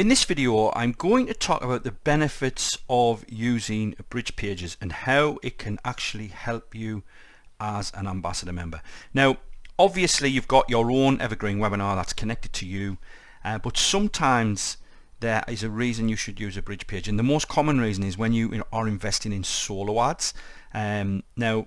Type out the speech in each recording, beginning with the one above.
In this video, I'm going to talk about the benefits of using Bridge Pages and how it can actually help you as an ambassador member. Now, obviously you've got your own evergreen webinar that's connected to you, but sometimes there is a reason you should use a Bridge page, and the most common reason is when you are investing in solo ads. Now,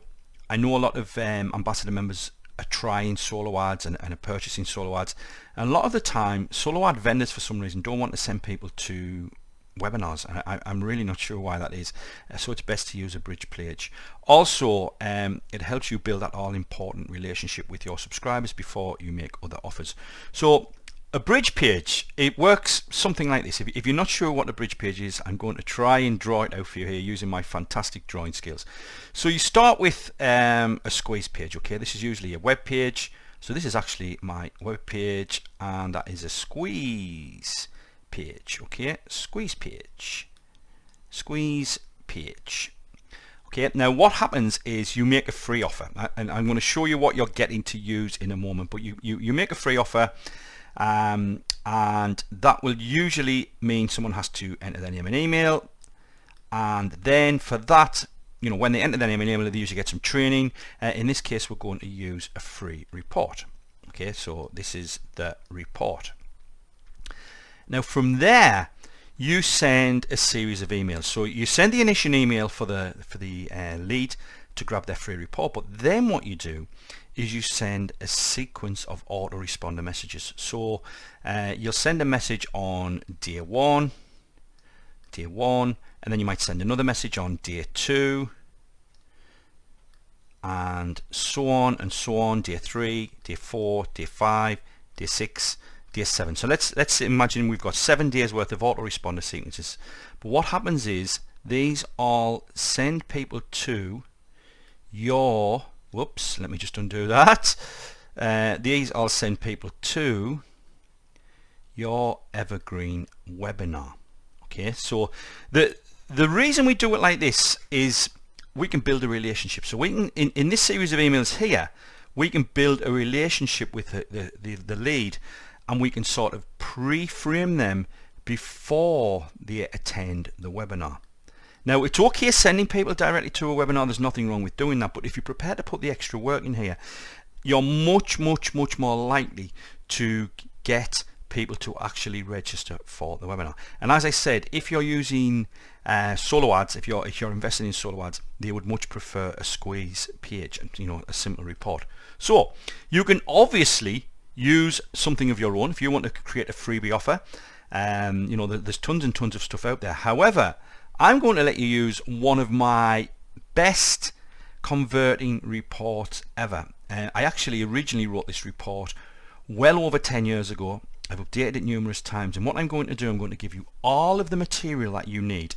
I know a lot of ambassador members are trying solo ads and are purchasing solo ads, and a lot of the time solo ad vendors for some reason don't want to send people to webinars, and I'm really not sure why that is, so it's best to use a Bridge page. Also, it helps you build that all important relationship with your subscribers before you make other offers. So a Bridge page, it works something like this. If you're not sure what a Bridge page is, I'm going to try and draw it out for you here using my fantastic drawing skills. So you start with a squeeze page. Okay, this is usually a web page. So this is actually my web page, and that is a squeeze page. Okay, squeeze page. Okay, now what happens is you make a free offer, and I'm going to show you what you're getting to use in a moment, but you make a free offer, and that will usually mean someone has to enter their name and email, and then for that, you know, when they enter their name and email, they usually get some training. In this case, we're going to use a free report. Okay, so this is the report. Now from there, you send a series of emails. So you send the initial email for the lead to grab their free report, but then what you do is you send a sequence of autoresponder messages. So you'll send a message on day one, and then you might send another message on day 2, and so on and so on, day 3, day 4, day 5, day 6, day 7. So let's imagine we've got 7 days worth of autoresponder sequences. But what happens is these all send people to your, whoops, let me just undo that. These all send people to your evergreen webinar. Okay, so the reason we do it like this is we can build a relationship. So we can, in this series of emails here, we can build a relationship with the lead, and we can sort of pre-frame them before they attend the webinar. Now, it's okay sending people directly to a webinar, there's nothing wrong with doing that, but if you're prepared to put the extra work in here, you're much more likely to get people to actually register for the webinar. And as I said, if you're using solo ads, if you're investing in solo ads, they would much prefer a squeeze page, you know, a simple report. So you can obviously use something of your own if you want to create a freebie offer. You know, there's tons and tons of stuff out there. However, I'm going to let you use one of my best converting reports ever. I actually originally wrote this report well over 10 years ago. I've updated it numerous times, and what I'm going to do, I'm going to give you all of the material that you need.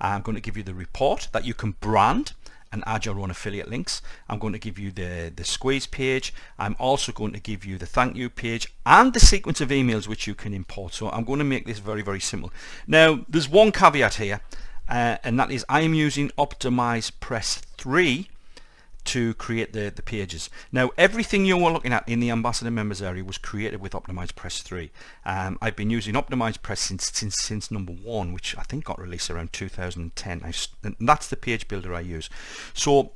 I'm going to give you the report that you can brand and add your own affiliate links. I'm going to give you the squeeze page. I'm also going to give you the thank you page and the sequence of emails which you can import. So I'm going to make this very simple. Now there's one caveat here, and that is I am using OptimizePress 3 to create the pages. Now everything you were looking at in the ambassador members area was created with OptimizePress 3. I've been using OptimizePress since number 1, which I think got released around 2010, and that's the page builder I use. So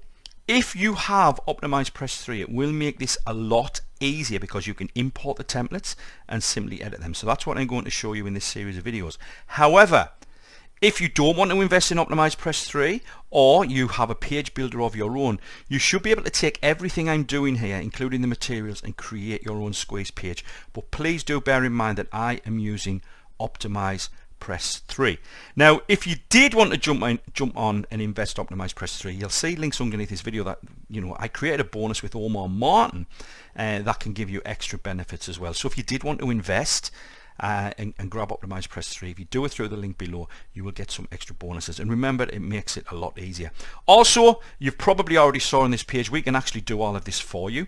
if you have OptimizePress 3, it will make this a lot easier because you can import the templates and simply edit them. So that's what I'm going to show you in this series of videos. However, if you don't want to invest in OptimizePress 3, or you have a page builder of your own, you should be able to take everything I'm doing here, including the materials, and create your own squeeze page. But please do bear in mind that I am using OptimizePress 3. Now, if you did want to jump on and invest OptimizePress 3, you'll see links underneath this video that, you know, I created a bonus with Omar Martin that can give you extra benefits as well. So if you did want to invest, and grab OptimizePress 3. If you do it through the link below, you will get some extra bonuses, and remember, it makes it a lot easier. Also, you've probably already saw on this page, we can actually do all of this for you.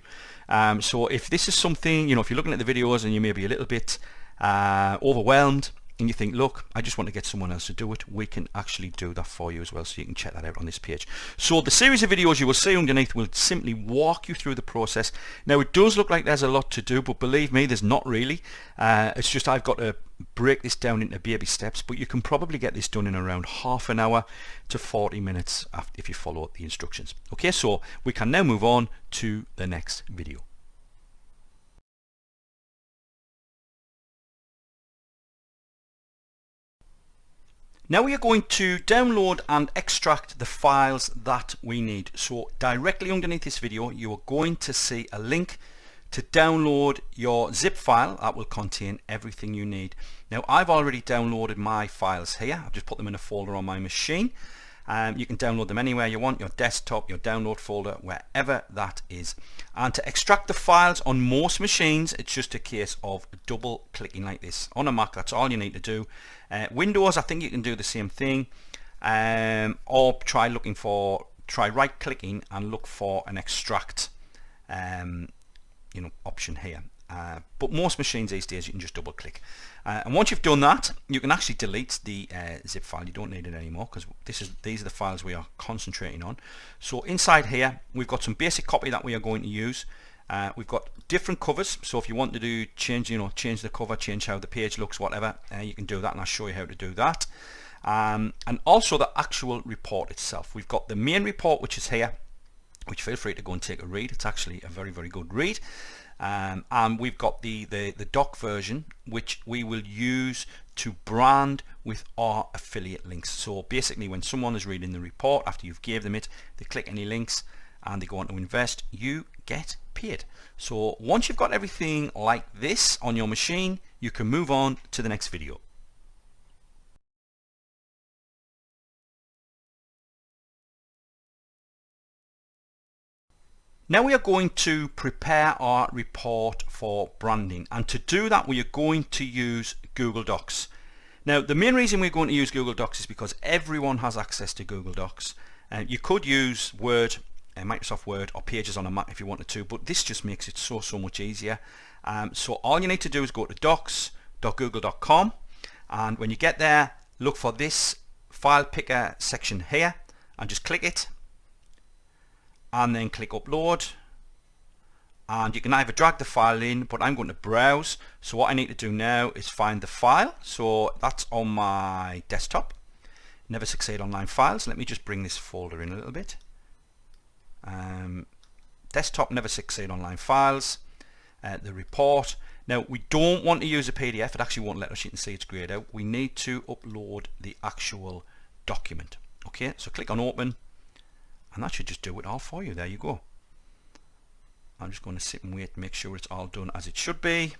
So if this is something, you know, if you're looking at the videos and you may be a little bit overwhelmed, and you think, look, I just want to get someone else to do it, we can actually do that for you as well, so you can check that out on this page. So the series of videos you will see underneath will simply walk you through the process. Now it does look like there's a lot to do, but believe me, there's not really. It's just I've got to break this down into baby steps, but you can probably get this done in around half an hour to 40 minutes if you follow the instructions. Okay, so we can now move on to the next video. Now we are going to download and extract the files that we need. So directly underneath this video you are going to see a link to download your zip file that will contain everything you need. Now I've already downloaded my files here. I've just put them in a folder on my machine. You can download them anywhere you want, your desktop, your download folder, wherever that is. And to extract the files on most machines, it's just a case of double clicking like this. On a Mac, that's all you need to do. Windows, I think you can do the same thing, or try right clicking and look for an extract option here. But most machines these days you can just double click, and once you've done that you can actually delete the zip file. You don't need it anymore because these are the files we are concentrating on. So inside here we've got some basic copy that we are going to use. We've got different covers, so if you want to do change the cover, change how the page looks, whatever, you can do that, and I'll show you how to do that. And also the actual report itself. We've got the main report, which is here, which feel free to go and take a read. It's actually a very, very good read. And we've got the doc version, which we will use to brand with our affiliate links. So basically when someone is reading the report after you've gave them it, they click any links and they go on to invest, you get paid. So once you've got everything like this on your machine, you can move on to the next video. Now we are going to prepare our report for branding, and to do that we are going to use Google Docs. Now the main reason we're going to use Google Docs is because everyone has access to Google Docs. You could use Word, Microsoft Word, or Pages on a Mac if you wanted to, but this just makes it so much easier. So all you need to do is go to docs.google.com, and when you get there, look for this file picker section here and just click it, and then click upload, and you can either drag the file in, but I'm going to browse. So what I need to do now is find the file. So that's on my desktop, Never Succeed Online Files. Let me just bring this folder in a little bit. Desktop, Never Succeed Online Files, the report. Now we don't want to use a PDF, it actually won't let us. You can see it's grayed out. We need to upload the actual document. Okay, so click on open, and that should just do it all for you. There you go. I'm just going to sit and wait to make sure it's all done as it should be.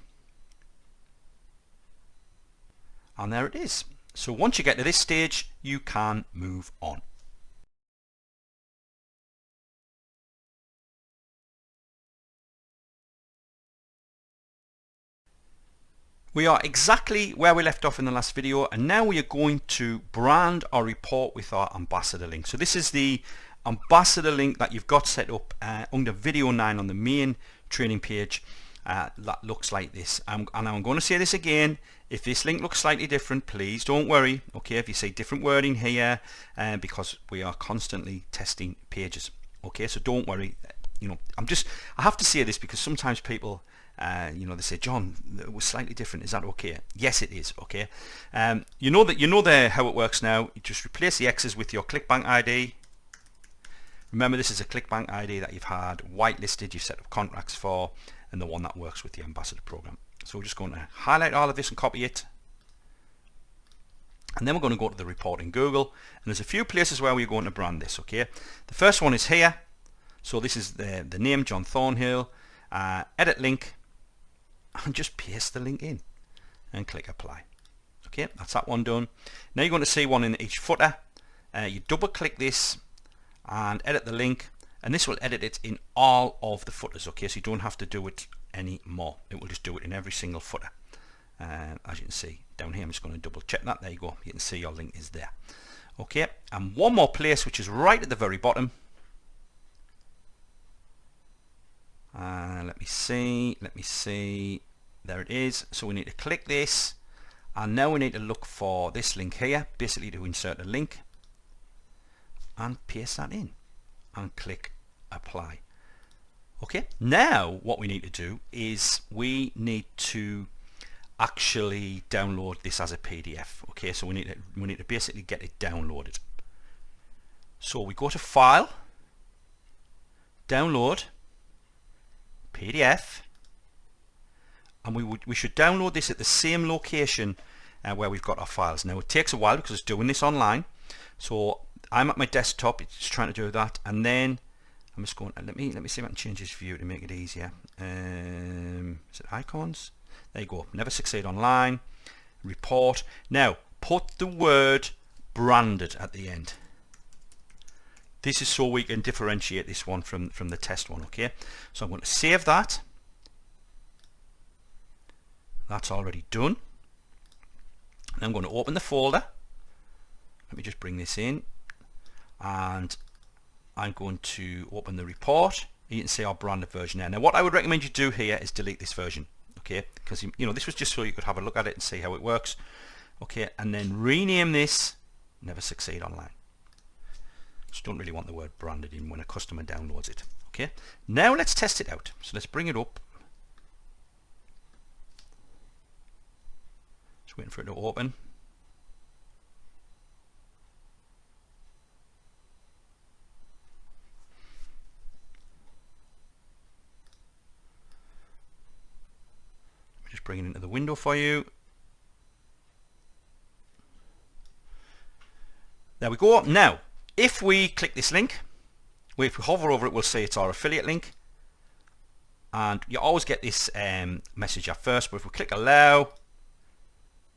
And there it is. So once you get to this stage, you can move on. We are exactly where we left off in the last video, and now we are going to brand our report with our ambassador link. So this is the ambassador link that you've got set up under video 9 on the main training page. That looks like this, and I'm going to say this again. If this link looks slightly different, please don't worry. Okay, if you see different wording here, because we are constantly testing pages. Okay, so don't worry. I have to say this because sometimes people they say, John, it was slightly different. Is that okay? Yes, it is. Okay. You know how it works now. You just replace the X's with your ClickBank ID. Remember, this is a ClickBank ID that you've had whitelisted, you've set up contracts for, and the one that works with the ambassador program. So we're just going to highlight all of this and copy it. And then we're going to go to the report in Google, and there's a few places where we're going to brand this. Okay. The first one is here. So this is the name, John Thornhill. Edit link, and just paste the link in and click apply. Okay, that's that one done. Now you're going to see one in each footer. You double click this and edit the link, and this will edit it in all of the footers. Okay, so you don't have to do it anymore. It will just do it in every single footer. As you can see down here, I'm just going to double check that. There you go. You can see your link is there. Okay, and one more place, which is right at the very bottom. Let me see, there it is. So we need to click this, And now we need to look for this link here, basically to insert a link, and paste that in and click apply. Okay, now what we need to do is we need to actually download this as a PDF. Okay, so we need to basically get it downloaded. So we go to File, Download, PDF, and we should download this at the same location where we've got our files. Now it takes a while because it's doing this online. So I'm at my desktop, it's trying to do that, and then I'm just going. Let me see if I can change this view to make it easier. Is it icons? There you go. Never succeed online. Report. Now put the word branded at the end. This is so we can differentiate this one from the test one. Okay. So I'm going to save that. That's already done. And I'm going to open the folder. Let me just bring this in, and I'm going to open the report. You can see our branded version there. Now what I would recommend you do here is delete this version, okay, because you know this was just so you could have a look at it and see how it works, okay, and then rename this Never Succeed Online. Just don't really want the word branded in when a customer downloads it. Okay, now let's test it out. So let's bring it up. Just waiting for it to open. Just bring it into the window for you. There we go. Now, if we click this link, if we hover over it, we'll say it's our affiliate link. And you always get this message at first, but if we click allow,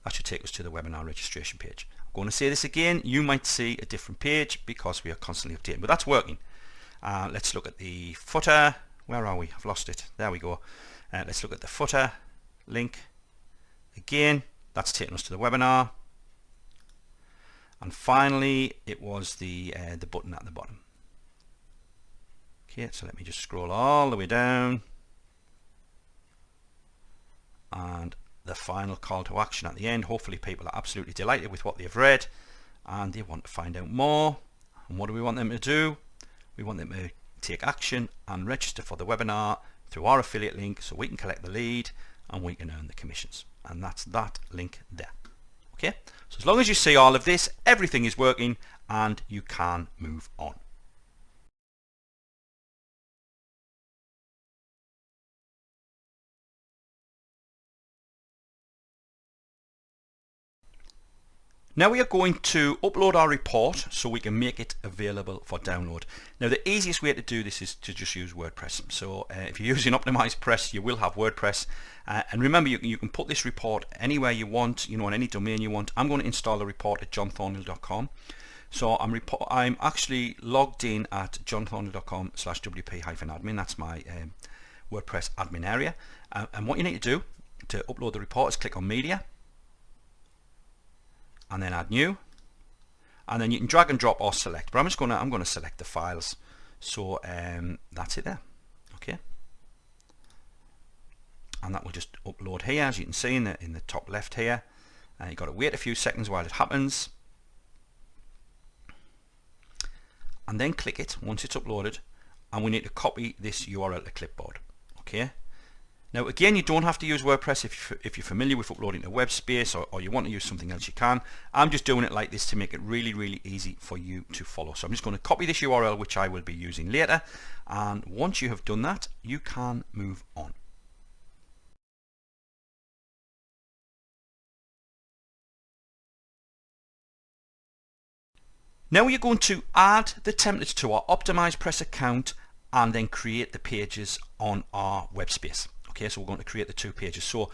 that should take us to the webinar registration page. I'm going to say this again. You might see a different page because we are constantly updating, but that's working. Let's look at the footer. Where are we? I've lost it. There we go. Let's look at the footer link. Again, that's taking us to the webinar. And finally, it was the button at the bottom. Okay, so let me just scroll all the way down. And the final call to action at the end. Hopefully people are absolutely delighted with what they've read and they want to find out more. And what do we want them to do? We want them to take action and register for the webinar through our affiliate link so we can collect the lead and we can earn the commissions. And that's that link there. Okay, so as long as you see all of this, everything is working and you can move on. Now we are going to upload our report so we can make it available for download. Now the easiest way to do this is to just use WordPress. So if you're using OptimizePress, you will have WordPress. And remember, you can put this report anywhere you want, you know, on any domain you want. I'm going to install the report at johnthornhill.com. So I'm actually logged in at johnthornhill.com/wp-admin. That's my WordPress admin area. And what you need to do to upload the report is click on Media, and then add new, and then you can drag and drop or select, but I'm going to select the files. So that's it there. Okay, and that will just upload here, as you can see in the top left here. You've got to wait a few seconds while it happens, and then click it once it's uploaded, and we need to copy this URL to clipboard. Okay, now again, you don't have to use WordPress if you're familiar with uploading to WebSpace, or you want to use something else, you can. I'm just doing it like this to make it really, really easy for you to follow. So I'm just going to copy this URL, which I will be using later, and once you have done that, you can move on. Now we are going to add the templates to our OptimizePress account and then create the pages on our WebSpace. Okay, so we're going to create the 2 pages. So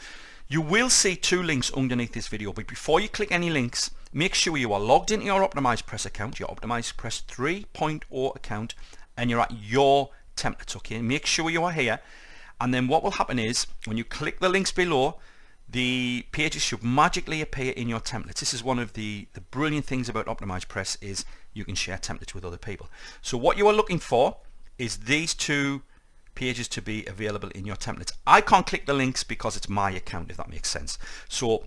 you will see 2 links underneath this video, but before you click any links, make sure you are logged into your OptimizePress account, your OptimizePress 3.0 account, and you're at your templates. Okay, make sure you are here, and then what will happen is when you click the links below, the pages should magically appear in your templates. This is one of the brilliant things about OptimizePress, is you can share templates with other people. So what you are looking for is these 2 pages to be available in your templates. I can't click the links because it's my account, if that makes sense. So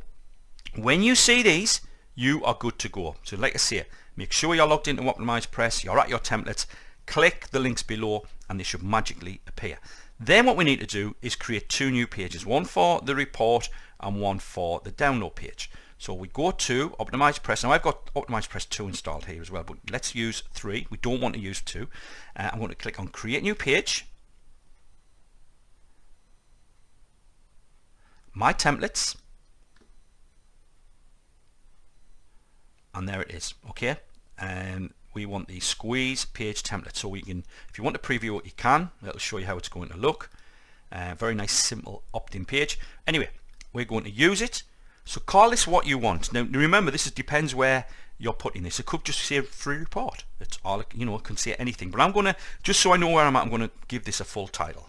When you see these, you are good to go. So like I say, make sure you're logged into OptimizePress, you're at your templates, click the links below and they should magically appear. Then what we need to do is create two new pages, one for the report and one for the download page. So we go to OptimizePress. Now I've got OptimizePress 2 installed here as well, but let's use 3. We don't want to use 2. I'm going to click on create new page, my templates, and there it is. Okay, and we want the squeeze page template, so we can, if you want to preview it, you can. It'll show you how it's going to look. Very nice simple opt-in page. Anyway, we're going to use it. So call this what you want. Now remember, this depends where you're putting this. It could just say free report. It's all, you know, it can say anything, but I'm going to, just so I know where I'm at, I'm going to give this a full title.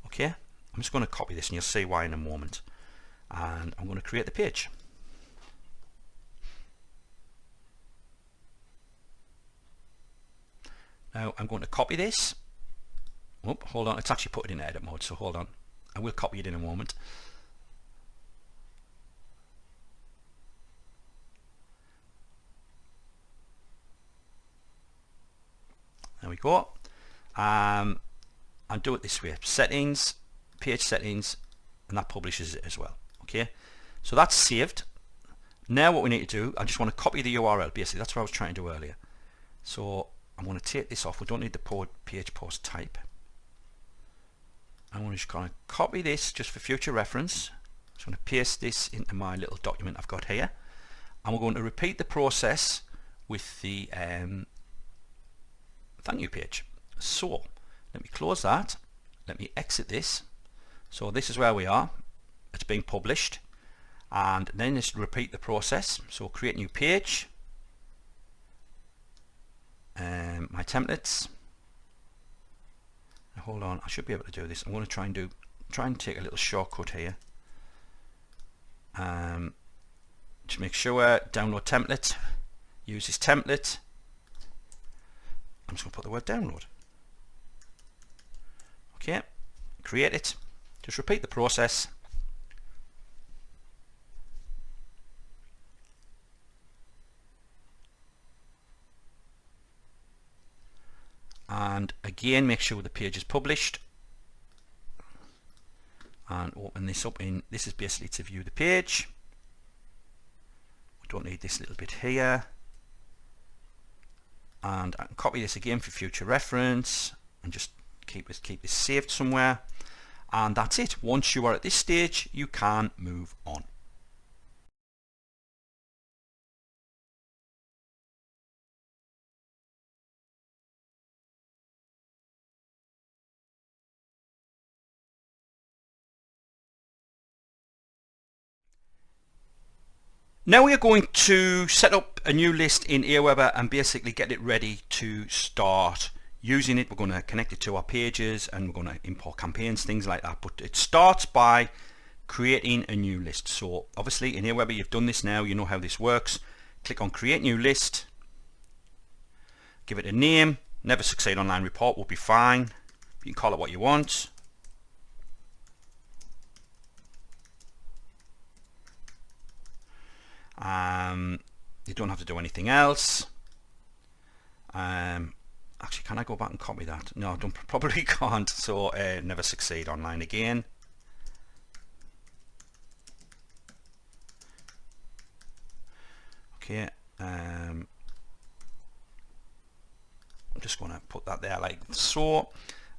Okay, I'm just going to copy this and you'll see why in a moment. And I'm going to create the page. Now I'm going to copy this. Oh, hold on, it's actually put it in edit mode, so hold on. I will copy it in a moment. There we go. And do it this way. Settings, page settings, and that publishes it as well. Okay, so that's saved. Now what we need to do, I just want to copy the URL. Basically, that's what I was trying to do earlier. So I'm going to take this off. We don't need the page post type. I'm going to just kind of copy this just for future reference. I'm going to paste this into my little document I've got here, and we're going to repeat the process with the thank you page. So let me close that. Let me exit this. So this is where we are. It's being published, and then just repeat the process. So create new page, my templates. Now hold on, I should be able to do this. I'm going to try and take a little shortcut here. Just make sure download template, use this template. I'm just going to put the word download. Okay, create it. Just repeat the process. And again, make sure the page is published. And open this up in, this is basically to view the page. We don't need this little bit here. And I can copy this again for future reference and just keep this saved somewhere. And that's it. Once you are at this stage, you can move on. Now we are going to set up a new list in Aweber and basically get it ready to start using it. We're going to connect it to our pages and we're going to import campaigns, things like that. But it starts by creating a new list. So obviously in Aweber you've done this now, you know how this works. Click on create new list, give it a name. Never Succeed Online Report will be fine. You can call it what you want. You don't have to do anything else. Actually, can I go back and copy that? No, I probably can't. So Never Succeed Online again. Okay. I'm just going to put that there like so.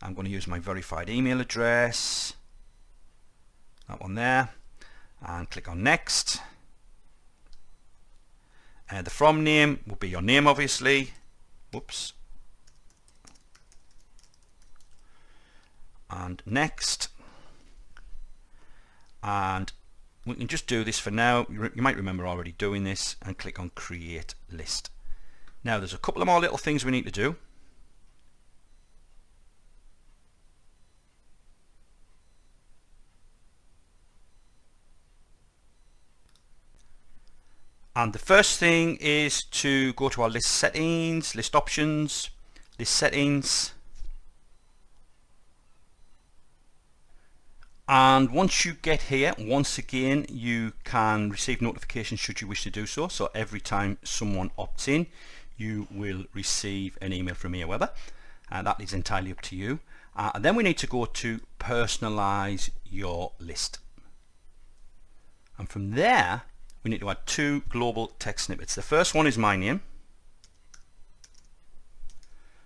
I'm going to use my verified email address. That one there. And click on next. The from name will be your name, obviously. Whoops. And next. And we can just do this for now. You might remember already doing this, and click on create list. Now there's a couple of more little things we need to do. And the first thing is to go to our list settings, list options, list settings. And once you get here, once again, you can receive notifications should you wish to do so. So every time someone opts in, you will receive an email from Aweber. That is entirely up to you. And then we need to go to personalize your list. And from there, we need to add 2 global text snippets. The first one is my name.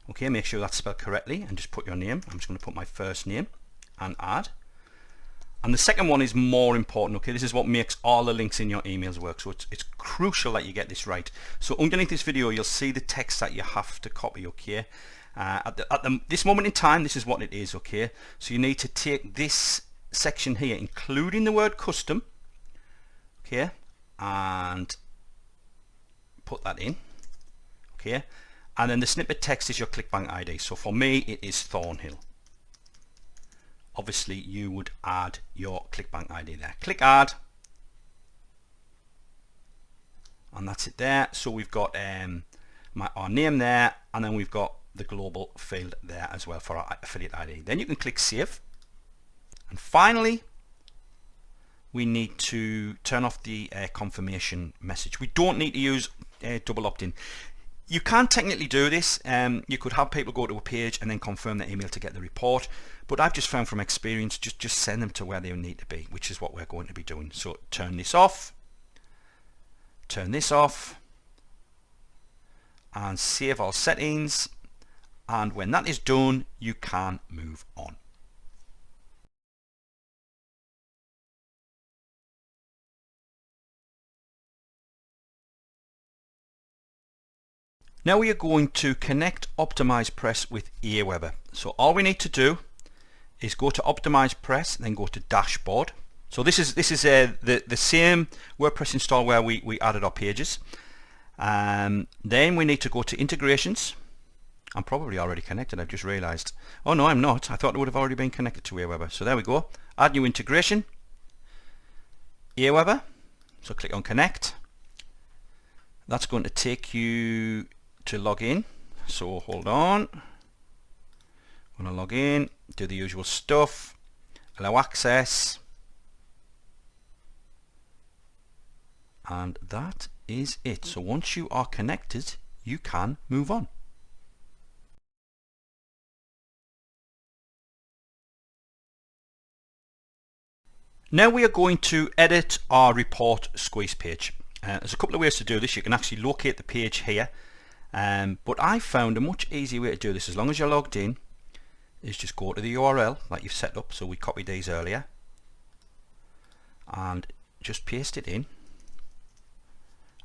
Okay, make sure that's spelled correctly and just put your name. I'm just going to put my first name and add. And the second one is more important. Okay, this is what makes all the links in your emails work. So it's crucial that you get this right. So underneath this video, you'll see the text that you have to copy. Okay, this moment in time, this is what it is. Okay, so you need to take this section here, including the word custom. Okay, and put that in. Okay, and then the snippet text is your ClickBank ID. So for me, it is Thornhill. Obviously, you would add your ClickBank ID there. Click add, and that's it there. So we've got our name there, and then we've got the global field there as well for our affiliate ID. Then you can click save, and finally, we need to turn off the confirmation message. We don't need to use double opt-in. You can technically do this. You could have people go to a page and then confirm their email to get the report, but I've just found from experience, just send them to where they need to be, which is what we're going to be doing. So turn this off, turn this off, and save all settings, and when that is done, you can move on. Now we are going to connect OptimizePress with Aweber. So all we need to do is go to OptimizePress, then go to Dashboard. So this is the same WordPress install where we added our pages. Then we need to go to Integrations. I'm probably already connected, I've just realized. Oh no, I'm not. I thought it would have already been connected to Aweber. So there we go. Add new integration. Aweber. So click on Connect. That's going to take you to log in. So hold on. I'm going to log in, do the usual stuff, allow access, and that is it. So once you are connected, you can move on. Now we are going to edit our report squeeze page. There's a couple of ways to do this. You can actually locate the page here, but I found a much easier way to do this, as long as you're logged in, is just go to the URL that you've set up. So we copied these earlier and just paste it in,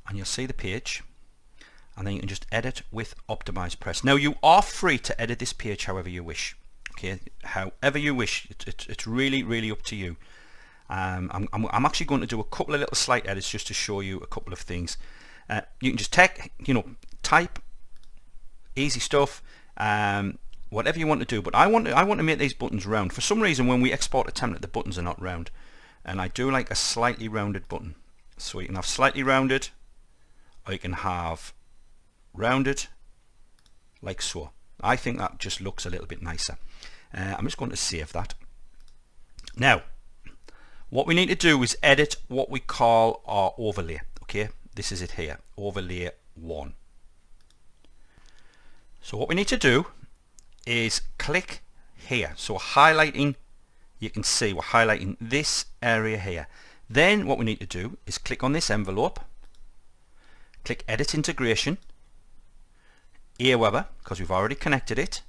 and you'll see the page, and then you can just edit with OptimizePress. Now you are free to edit this page however you wish. Okay, however you wish. It's really up to you. I'm actually going to do a couple of little slight edits just to show you a couple of things. You can just type, easy stuff, whatever you want to do. But I want to make these buttons round. For some reason, when we export a template, the buttons are not round, and I do like a slightly rounded button. So you can have slightly rounded, or you can have rounded, like so. I think that just looks a little bit nicer. I'm just going to save that. Now, what we need to do is edit what we call our overlay. Okay, this is it here, overlay 1. So what we need to do is click here. So we're highlighting, you can see we're highlighting this area here. Then what we need to do is click on this envelope, click Edit Integration, Aweber, because we've already connected it,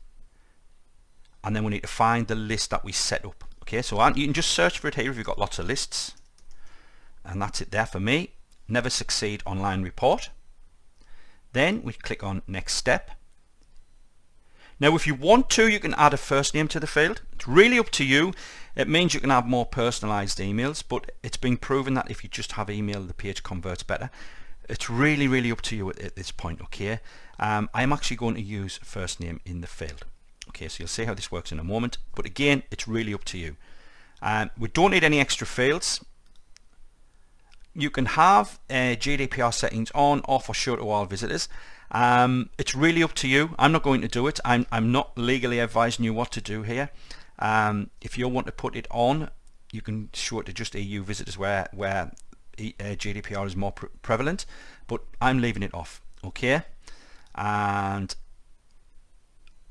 and then we need to find the list that we set up. Okay, so you can just search for it here if you've got lots of lists, and that's it there for me. Never Succeed Online Report. Then we click on Next Step. Now if you want to, you can add a first name to the field. It's really up to you. It means you can have more personalized emails, but it's been proven that if you just have email, the page converts better. It's really up to you at this point. Okay, I'm actually going to use first name in the field. Okay, so you'll see how this works in a moment, but again, it's really up to you. We don't need any extra fields. You can have GDPR settings on, off, or show to all visitors. It's really up to you. I'm not going to do it. I'm not legally advising you what to do here. If you want to put it on, you can show it to just EU visitors where GDPR is more prevalent, but I'm leaving it off. Okay, and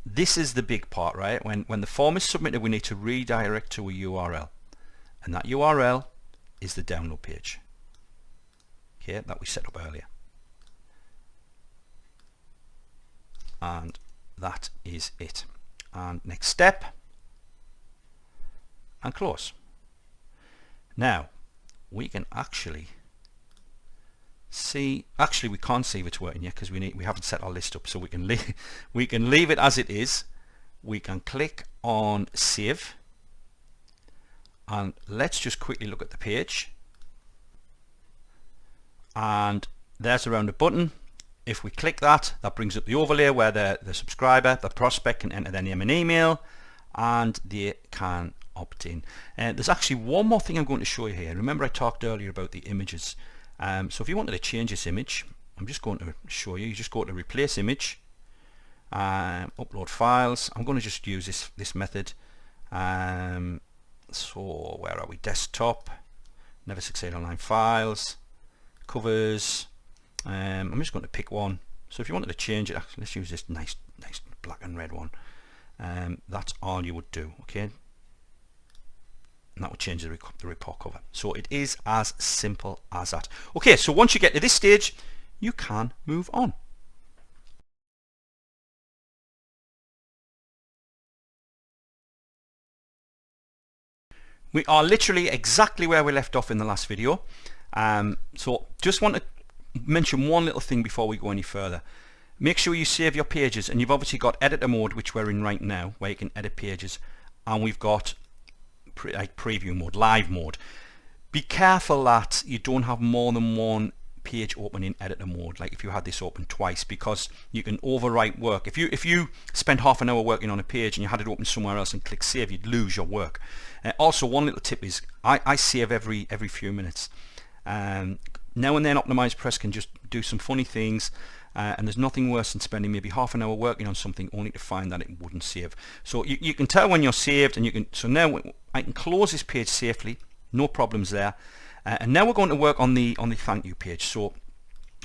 this is the big part, right? When the form is submitted, we need to redirect to a URL, and that URL is the download page, okay, that we set up earlier. And that is it. And next step, and close. Now we can actually see, actually we can't see if it's working yet because we haven't set our list up, so we can leave it as it is. We can click on save, and let's just quickly look at the page, and there's a rounded button. If we click that, that brings up the overlay where the subscriber, the prospect, can enter their name and email, and they can opt in. There's actually one more thing I'm going to show you here. Remember I talked earlier about the images. So if you wanted to change this image, I'm just going to show you. You just go to replace image, upload files. I'm going to just use this method. So where are we? Desktop, Never Succeed Online Files, covers. I'm just going to pick one. So if you wanted to change it, let's use this nice black and red one. That's all you would do, okay? And that would change the report cover. So it is as simple as that. Okay, so once you get to this stage, you can move on. We are literally exactly where we left off in the last video. So just want to mention one little thing before we go any further. Make sure you save your pages, and you've obviously got editor mode, which we're in right now, where you can edit pages, and we've got preview mode, live mode. Be careful that you don't have more than one page open in editor mode, like if you had this open twice, because you can overwrite work. If you spend half an hour working on a page and you had it open somewhere else and click save, you'd lose your work. Also, one little tip is I save every few minutes. Now and then Optimize Press can just do some funny things, and there's nothing worse than spending maybe half an hour working on something only to find that it wouldn't save. So you can tell when you're saved, and so now I can close this page safely, no problems there. And now we're going to work on the thank you page. So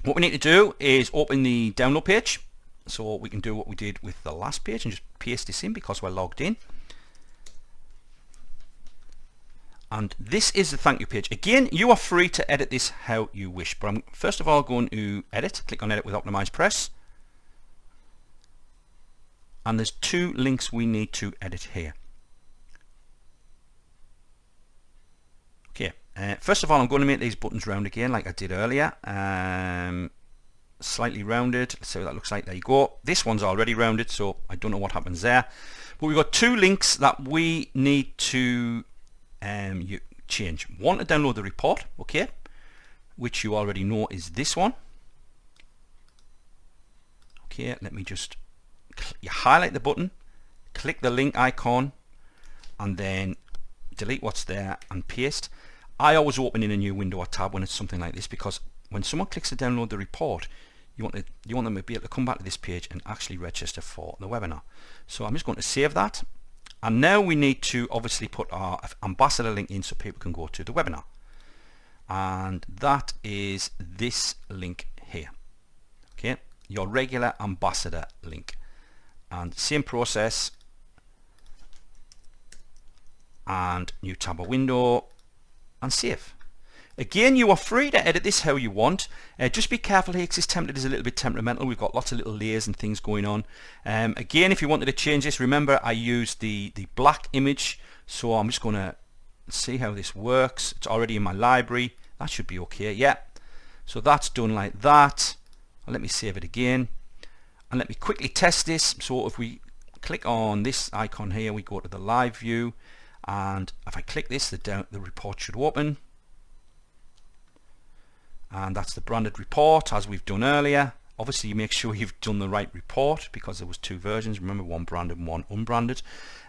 what we need to do is open the download page, so we can do what we did with the last page and just paste this in because we're logged in. And this is the thank you page. Again, you are free to edit this how you wish, but I'm first of all going to edit. Click on edit with Optimize Press, and there's two links we need to edit here. Okay, first of all I'm going to make these buttons round again like I did earlier, slightly rounded. Let's see what that looks like. There you go. This one's already rounded, so I don't know what happens there, but we've got two links that we need to you change. One to download the report, okay, which you already know is this one. Okay, let me just, you highlight the button, click the link icon, and then delete what's there and paste. I always open in a new window or tab when it's something like this, because when someone clicks to download the report, you want them to be able to come back to this page and actually register for the webinar. So I'm just going to save that. And now we need to obviously put our ambassador link in so people can go to the webinar. And that is this link here. Okay, your regular ambassador link. And same process. And new tab or window and save. Again, you are free to edit this how you want. Just be careful here because this template is a little bit temperamental. We've got lots of little layers and things going on. Again, if you wanted to change this, remember I used the black image, so I'm just going to see how this works. It's already in my library. That should be okay. Yeah. So that's done like that. Let me save it again. And let me quickly test this. So if we click on this icon here, we go to the live view. And if I click this, the report should open. And that's the branded report as we've done earlier. Obviously you make sure you've done the right report because there was two versions, remember, one branded and one unbranded.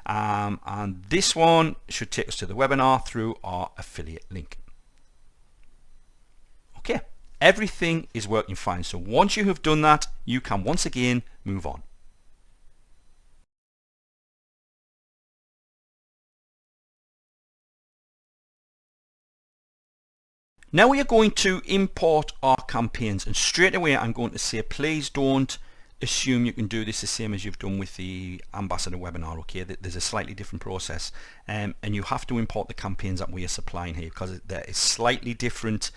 And this one should take us to the webinar through our affiliate link. Okay, everything is working fine. So once you have done that, you can once again move on. Now we are going to import our campaigns, and straight away I'm going to say please don't assume you can do this the same as you've done with the Ambassador webinar. Okay, there's a slightly different process, and you have to import the campaigns that we are supplying here because there is slightly different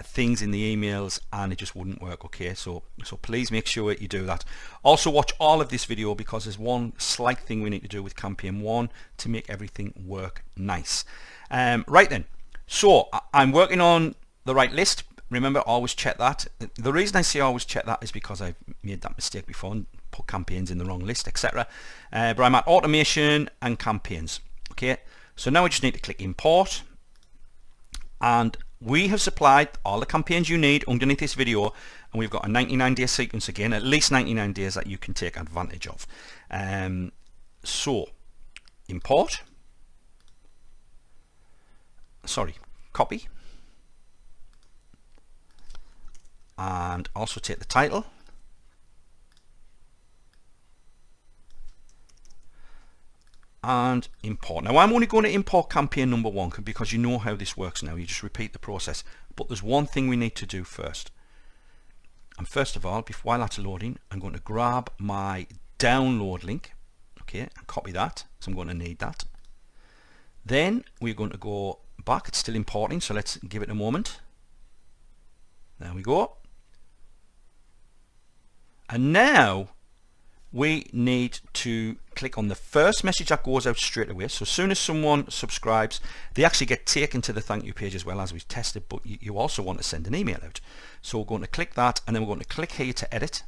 things in the emails and it just wouldn't work. Okay, so please make sure you do that. Also watch all of this video because there's one slight thing we need to do with campaign 1 to make everything work nice. Right then, so I'm working on the right list. Remember, always check that. The reason I say always check that is because I've made that mistake before and put campaigns in the wrong list, etc. But I'm at automation and campaigns. Okay, so now I just need to click import, and we have supplied all the campaigns you need underneath this video, and we've got a 99-day sequence again, at least 99 days that you can take advantage of. So import, copy, and also take the title, and import. Now I'm only going to import campaign number 1 because you know how this works now. You just repeat the process, but there's one thing we need to do first. And first of all, while that's loading, I'm going to grab my download link, okay, and copy that, so I'm going to need that. Then we're going to go back. It's still importing, so let's give it a moment. There we go. And now we need to click on the first message that goes out straight away. So as soon as someone subscribes, they actually get taken to the thank you page as well, as we've tested, but you also want to send an email out. So we're going to click that, and then we're going to click here to edit.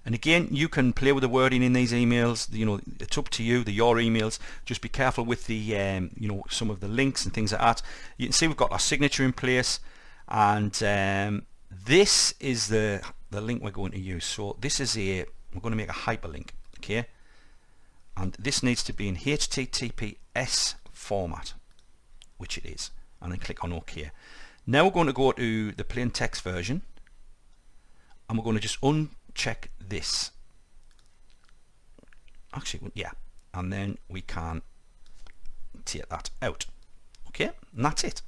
And again, you can play with the wording in these emails. You know, it's up to you. They're your emails. Just be careful with the, you know, some of the links and things like that. You can see we've got our signature in place, and this is the link we're going to use. So this is we're going to make a hyperlink, okay? And this needs to be in HTTPS format, which it is. And then click on OK. Now we're going to go to the plain text version, and we're going to just uncheck this. Actually, yeah, and then we can take that out. Okay, and that's it.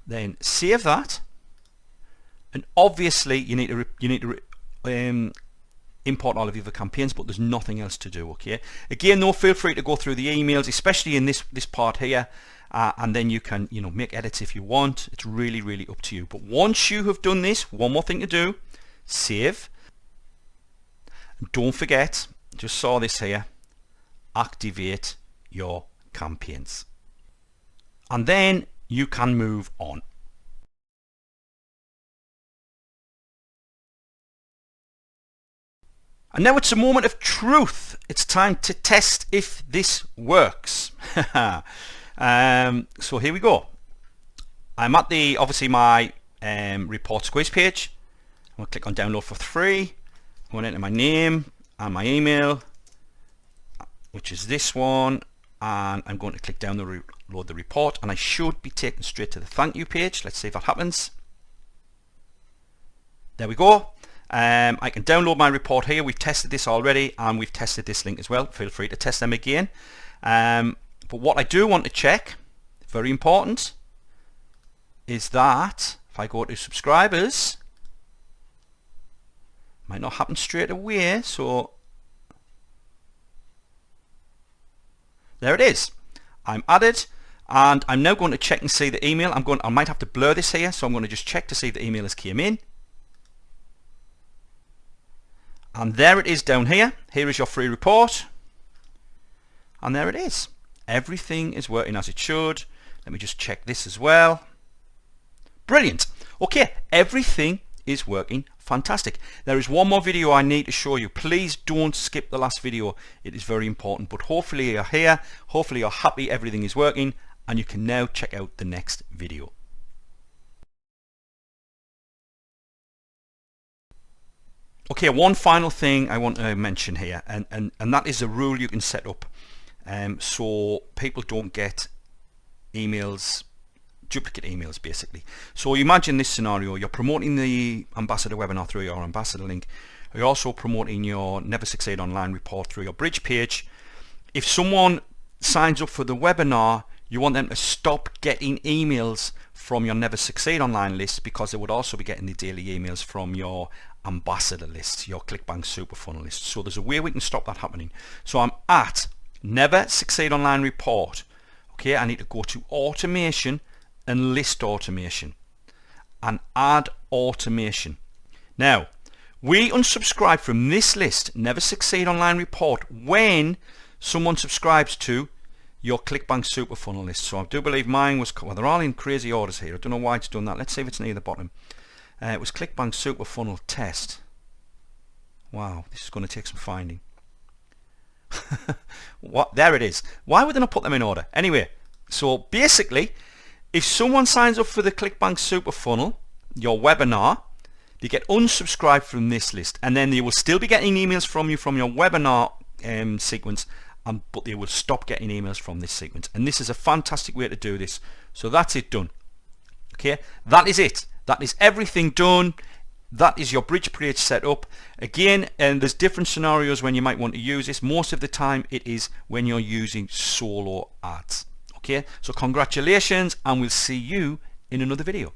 Then save that, and obviously you need to import all of your other campaigns, but there's nothing else to do. Okay, again, though, feel free to go through the emails, especially in this part here, and then you can, you know, make edits if you want. It's really up to you. But once you have done this, one more thing to do: save. Don't forget, just saw this here, activate your campaigns, and then you can move on. And now it's a moment of truth. It's time to test if this works. So here we go. I'm at obviously my report squiz page. I'm going to click on download for free. I'm going to enter my name and my email, which is this one, and I'm going to click download the report, and I should be taken straight to the thank you page. Let's see if that happens. There we go. I can download my report here. We've tested this already, and we've tested this link as well. Feel free to test them again. But what I do want to check, very important, is that if I go to subscribers, might not happen straight away, so there it is. I'm added, and I'm now going to check and see the email. I might have to blur this here, so I'm going to just check to see if the email has came in. And there it is down here. Here is your free report, and there it is. Everything is working as it should. Let me just check this as well. Brilliant. Okay, everything is working fantastic. There is one more video I need to show you. Please don't skip the last video. It is very important. But hopefully you're here. Hopefully you're happy everything is working, and you can now check out the next video. Okay, one final thing I want to mention here, and that is a rule you can set up so people don't get emails, duplicate emails basically. So imagine this scenario: you're promoting the Ambassador webinar through your Ambassador link, you're also promoting your Never Succeed Online report through your Bridge page. if someone signs up for the webinar, you want them to stop getting emails from your Never Succeed Online list, because they would also be getting the daily emails from your ambassador list, your ClickBank Super Funnel list. So there's a way we can stop that happening. So I'm at Never Succeed Online report. Okay, I need to go to automation and list automation and add automation. Now, we unsubscribe from this list, Never Succeed Online report, when someone subscribes to your ClickBank Super Funnel list. So I do believe mine was, well, they're all in crazy orders here. I don't know why it's done that. Let's see if it's near the bottom. It was ClickBank Super Funnel test. Wow, this is going to take some finding. What? There it is. Why would they not put them in order? Anyway, so basically, if someone signs up for the ClickBank Super Funnel, your webinar, they get unsubscribed from this list, and then they will still be getting emails from you from your webinar sequence, but they will stop getting emails from this sequence. And this is a fantastic way to do this. So that's it done. Okay, that is it. That is everything done. That is your bridge page set up. Again, and there's different scenarios when you might want to use this. Most of the time it is when you're using solo ads. Okay, so congratulations, and we'll see you in another video.